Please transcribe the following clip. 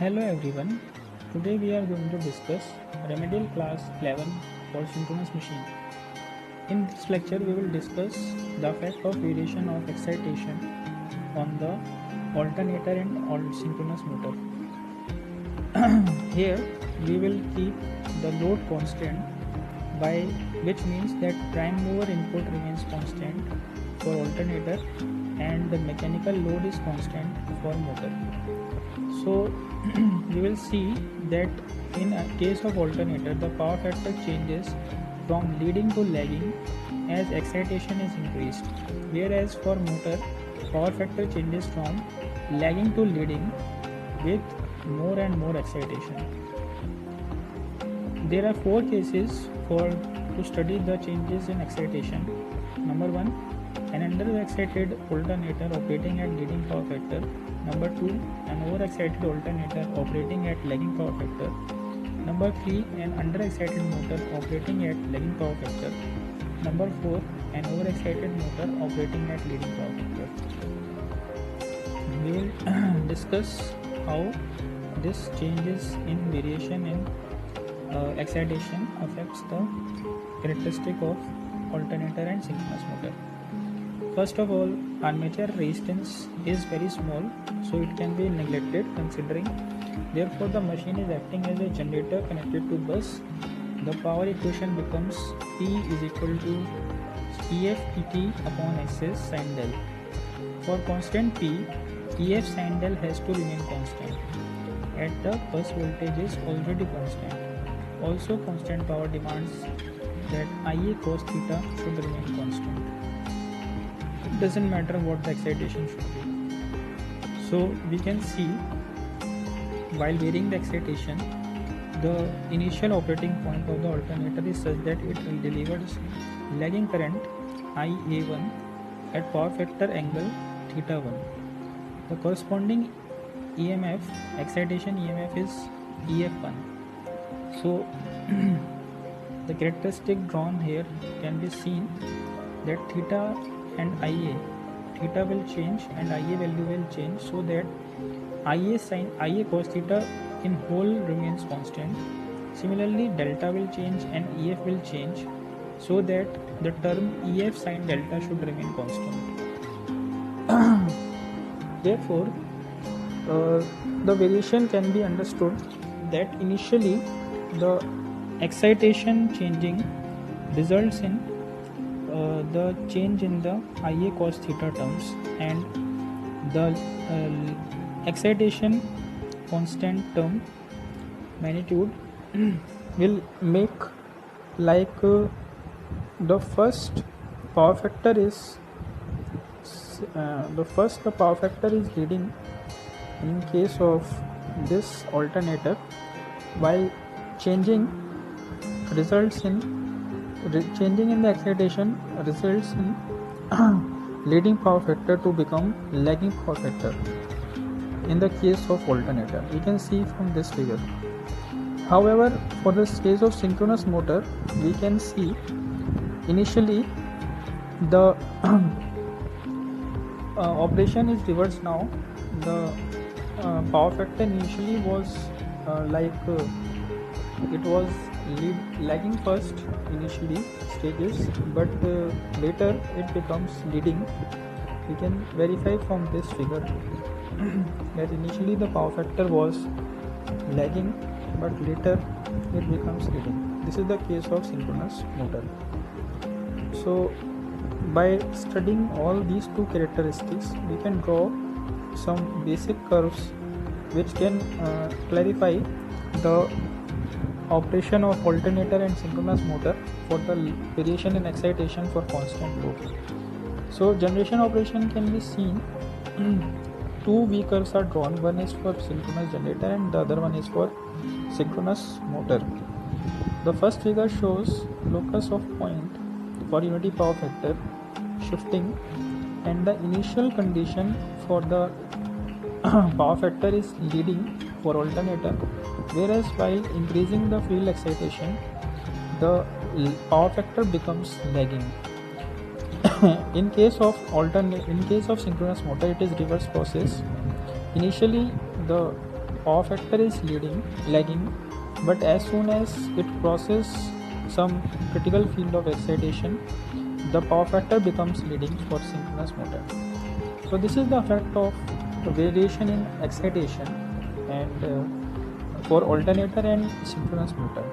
Hello everyone. Today we are going to discuss remedial class 11 for synchronous machine. In this lecture we will discuss the effect of variation of excitation on the alternator and synchronous motor. Here we will keep the load constant, by which means that prime mover input remains constant for alternator and the mechanical load is constant for motor. So we will see that in a case of alternator the power factor changes from leading to lagging as excitation is increased, whereas for motor power factor changes from lagging to leading with more and more excitation. There are 4 cases to study the changes in excitation. Number 1, an under-excited alternator operating at leading power factor. Number 2, an over-excited alternator operating at lagging power factor. Number 3, an under-excited motor operating at lagging power factor. Number 4, an over-excited motor operating at leading power factor. We will discuss how this changes in variation in excitation affects the characteristic of alternator and synchronous motor. First of all, armature resistance is very small, so it can be neglected considering. Therefore, the machine is acting as a generator connected to bus. The power equation becomes P is equal to EF PT upon SS sin del. For constant P, EF sin del has to remain constant, and the bus voltage is already constant. Also, constant power demands that IA cos theta should remain constant. It doesn't matter what the excitation should be. So we can see, while varying the excitation, the initial operating point of the alternator is such that it delivers lagging current IA1 at power factor angle theta 1. The corresponding EMF, excitation EMF, is EF1. So the characteristic drawn here can be seen that theta and IA, theta will change and IA value will change, so that IA cos theta in whole remains constant. Similarly, delta will change and EF will change, so that the term EF sin delta should remain constant. Therefore, the variation can be understood that initially the excitation changing results in the change in the IA cos theta terms, and the excitation constant term magnitude will make like the first power factor is leading in case of this alternator, while changing in the excitation results in leading power factor to become lagging power factor in the case of alternator. We can see from this figure. However, for this case of synchronous motor, we can see initially the operation is reversed now. The power factor initially was it was lagging first initially stages, but later it becomes leading. We can verify from this figure that initially the power factor was lagging, but later it becomes leading. This is the case of synchronous motor. So by studying all these two characteristics, we can draw some basic curves which can clarify the operation of alternator and synchronous motor for the variation in excitation for constant load. So generation operation can be seen. 2 V curves are drawn. One is for synchronous generator and the other one is for synchronous motor. The first figure shows locus of point for unity power factor shifting, and the initial condition for the power factor is leading for alternator, whereas while increasing the field excitation, the power factor becomes lagging. In case of synchronous motor, it is reverse process. Initially the power factor is lagging, but as soon as it crosses some critical field of excitation, the power factor becomes leading for synchronous motor. So this is the effect of variation in excitation and for alternator and synchronous motor.